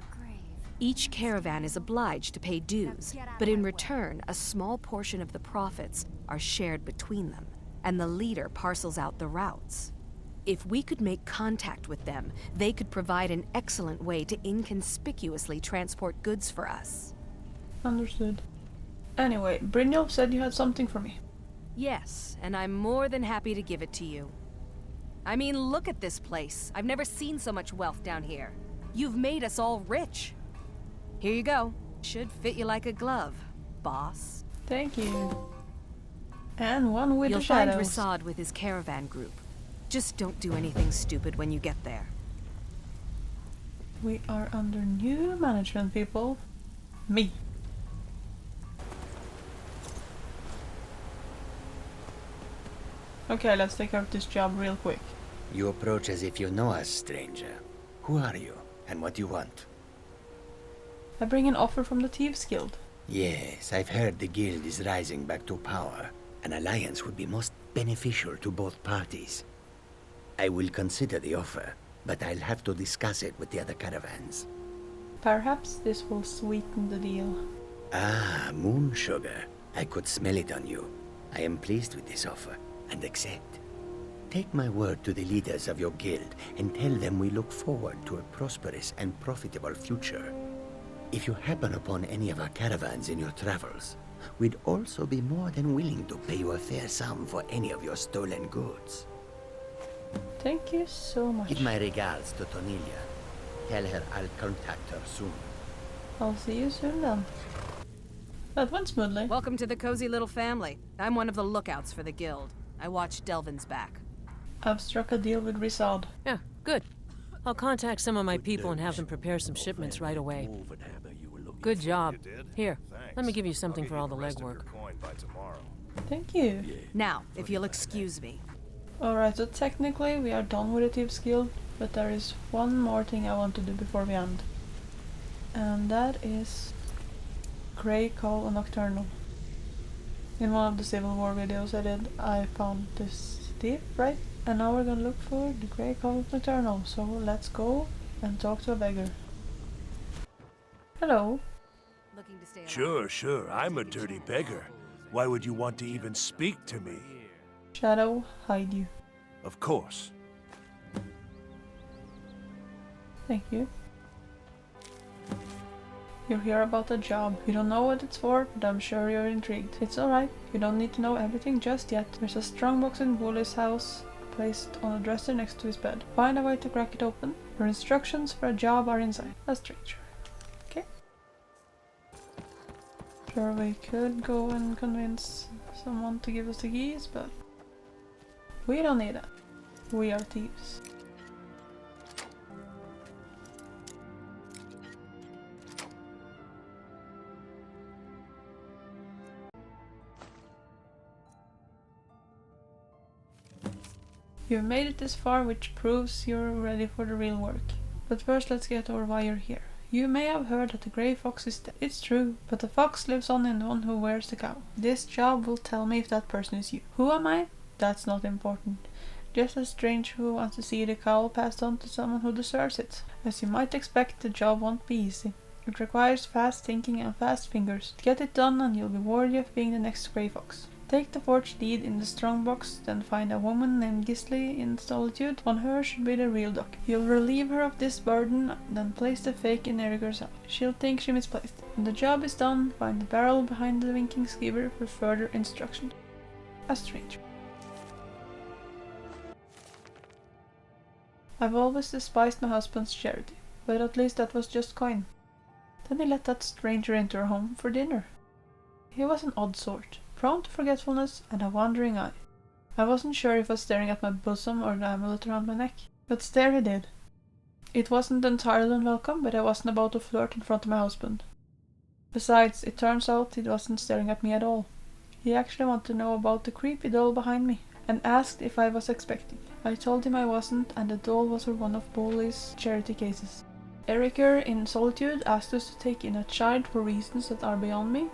Each caravan is obliged to pay dues, but in return, a small portion of the profits are shared between them, and the leader parcels out the routes. If we could make contact with them, they could provide an excellent way to inconspicuously transport goods for us. Understood. Anyway, Brynjolf said you had something for me. Yes, and I'm more than happy to give it to you. I mean, look at this place. I've never seen so much wealth down here. You've made us all rich. Here you go. Should fit you like a glove, boss. Thank you. And one with You'll the find shadows. Rasad with his caravan group. Just don't do anything stupid when you get there. We are under new management, people. Me. Okay, let's take care of this job real quick. You approach as if you know us, stranger. Who are you, and what do you want? I bring an offer from the Thieves Guild. Yes, I've heard the guild is rising back to power. An alliance would be most beneficial to both parties. I will consider the offer, but I'll have to discuss it with the other caravans. Perhaps this will sweeten the deal. Ah, moon sugar. I could smell it on you. I am pleased with this offer, and accept. Take my word to the leaders of your guild, and tell them we look forward to a prosperous and profitable future. If you happen upon any of our caravans in your travels, we'd also be more than willing to pay you a fair sum for any of your stolen goods. Thank you so much. Give my regards to Tonilia. Tell her I'll contact her soon. I'll see you soon then. That went smoothly. Welcome to the cozy little family. I'm one of the lookouts for the guild. I watch Delvin's back. I've struck a deal with Rasad. Yeah, good. I'll contact some of my people and have them prepare some shipments right away. Good job. Here, let me give you something for all the legwork. Thank you. Now, if you'll excuse me. Alright, so technically we are done with the Thieves Guild, but there is one more thing I want to do before we end. And that is Grey Cowl of Nocturnal. In one of the Civil War videos I did, I found this thief, right? And now we're gonna look for the Grey Cowl of Nocturnal, so let's go and talk to a beggar. Hello. Sure, I'm a dirty beggar. Why would you want to even speak to me? Shadow, hide you. Of course. Thank you. You're here about a job. You don't know what it's for, but I'm sure you're intrigued. It's alright, you don't need to know everything just yet. There's a strongbox in Woolley's house, placed on a dresser next to his bed. Find a way to crack it open. Your instructions for a job are inside. A stranger. Okay. Sure, we could go and convince someone to give us the keys, but we don't need that. We are thieves. You've made it this far, which proves you're ready for the real work. But first let's get over why you're here. You may have heard that the grey fox is dead. It's true, but the fox lives on in the one who wears the cowl. This job will tell me if that person is you. Who am I? That's not important. Just a stranger who wants to see the cowl passed on to someone who deserves it. As you might expect, the job won't be easy. It requires fast thinking and fast fingers. Get it done and you'll be worthy of being the next grey fox. Take the forged deed in the strongbox, then find a woman named Gisli in Solitude. On her should be the real document. You'll relieve her of this burden, then place the fake in Erika's house. She'll think she misplaced it. When the job is done, find the barrel behind the winking skeever for further instruction. A stranger. I've always despised my husband's charity, but at least that was just coin. Then he let that stranger into our home for dinner. He was an odd sort. Prone to forgetfulness and a wandering eye. I wasn't sure if he was staring at my bosom or the amulet around my neck, but stare he did. It wasn't entirely unwelcome, but I wasn't about to flirt in front of my husband. Besides, it turns out he wasn't staring at me at all. He actually wanted to know about the creepy doll behind me, and asked if I was expecting. I told him I wasn't, and the doll was for one of Boley's charity cases. Erika in Solitude asked us to take in a child for reasons that are beyond me,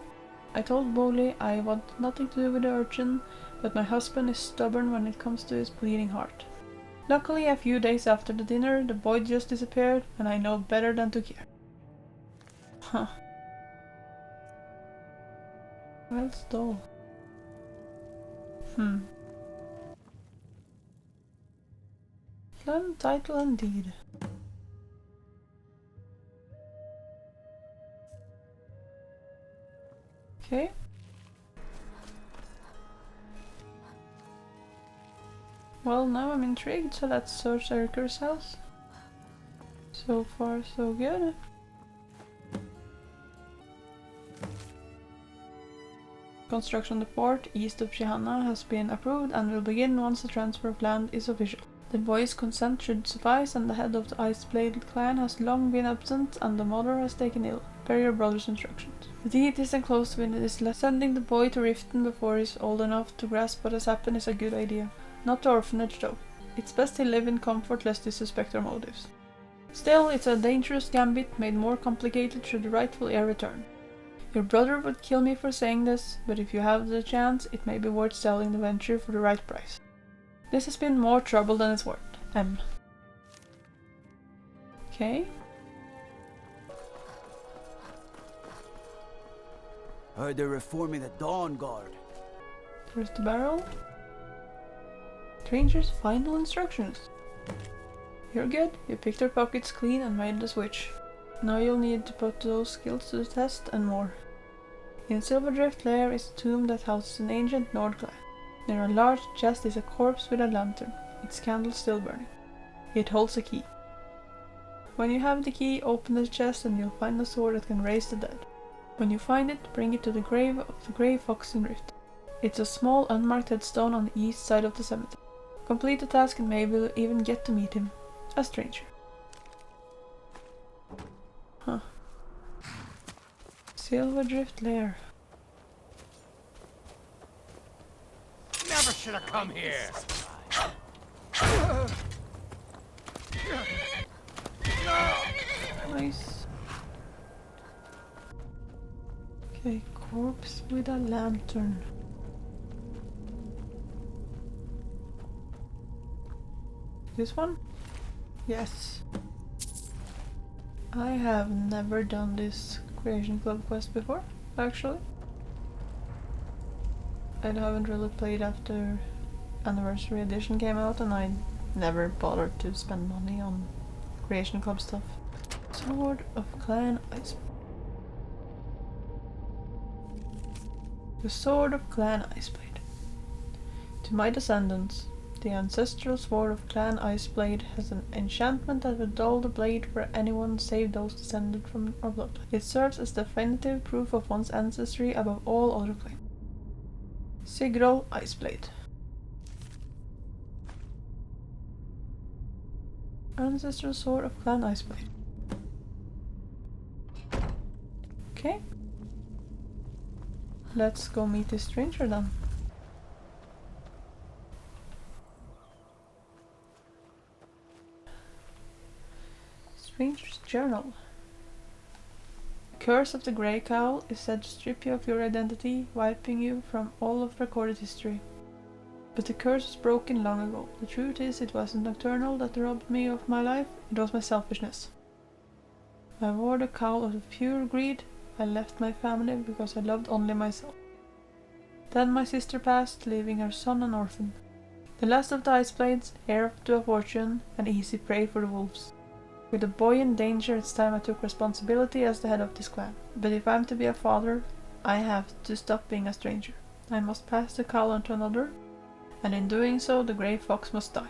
I told Boley I want nothing to do with the urchin, but my husband is stubborn when it comes to his bleeding heart. Luckily, a few days after the dinner, the boy just disappeared, and I know better than to care. Huh. Well stole. Clan title indeed. Okay. Well, now I'm intrigued, so let's search Erica's house. So far, so good. Construction of the port east of Chihanna has been approved and will begin once the transfer of land is official. The boy's consent should suffice, and the head of the Ice-Bladed clan has long been absent and the mother has taken ill. Per your brother's instructions. The deed is enclosed within this letter. Sending the boy to Riften before he's old enough to grasp what has happened is a good idea. Not to orphanage though. It's best he live in comfort lest he suspect our motives. Still, it's a dangerous gambit made more complicated should the rightful heir return. Your brother would kill me for saying this, but if you have the chance, it may be worth selling the venture for the right price. This has been more trouble than it's worth. M. Okay. Heard they're reforming the Dawn Guard. Where's the barrel? Stranger's final instructions. You're good. You picked your pockets clean and made the switch. Now you'll need to put those skills to the test and more. In Silverdrift Lair is a tomb that houses an ancient Nord clan. Near a large chest is a corpse with a lantern, its candle still burning. It holds a key. When you have the key, open the chest and you'll find a sword that can raise the dead. When you find it, bring it to the grave of the Grey Fox in Rift. It's a small unmarked headstone on the east side of the cemetery. Complete the task and maybe you'll even get to meet him. A stranger. Huh. Silverdrift Lair. Never should have come here. Nice. Okay, corpse with a lantern. This one? Yes. I have never done this Creation Club quest before, actually. I haven't really played after Anniversary Edition came out, and I never bothered to spend money on Creation Club stuff. Sword of Clan Iceblade. The Sword of Clan Iceblade. To my descendants, the ancestral sword of Clan Iceblade has an enchantment that will dull the blade for anyone save those descended from our bloodline. It serves as definitive proof of one's ancestry above all other claims. Sigrol Iceblade. Ancestral sword of Clan Iceblade. Okay. Let's go meet this stranger then. Stranger's Journal. The curse of the Grey Cowl is said to strip you of your identity, wiping you from all of recorded history. But the curse was broken long ago. The truth is, it wasn't Nocturnal that robbed me of my life, it was my selfishness. I wore the cowl of pure greed. I left my family because I loved only myself. Then my sister passed, leaving her son an orphan. The last of the Iceblades, heir to a fortune, an easy prey for the wolves. With a boy in danger, it's time I took responsibility as the head of this clan. But if I'm to be a father, I have to stop being a stranger. I must pass the cowl on to another, and in doing so the Grey Fox must die.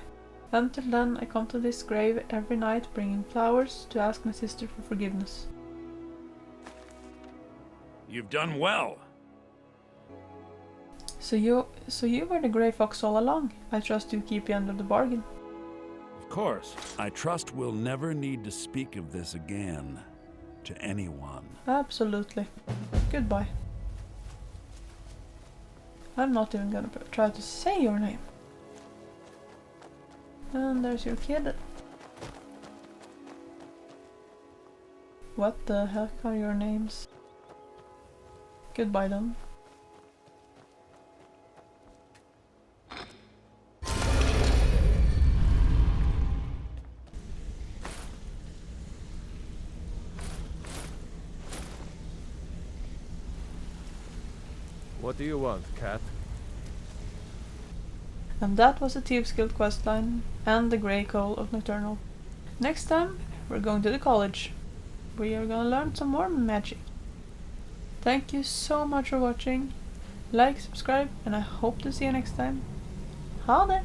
Until then, I come to this grave every night bringing flowers to ask my sister for forgiveness. You've done well. So you were the Grey Fox all along. I trust you keep you under the bargain. Of course. I trust we'll never need to speak of this again to anyone. Absolutely. Goodbye. I'm not even gonna try to say your name. And there's your kid. What the heck are your names? Goodbye then. What do you want, cat? And that was the Thieves Guild questline and the Grey Cowl of Nocturnal. Next time, we're going to the college. We are gonna learn some more magic. Thank you so much for watching. Like, subscribe, and I hope to see you next time. Ha det!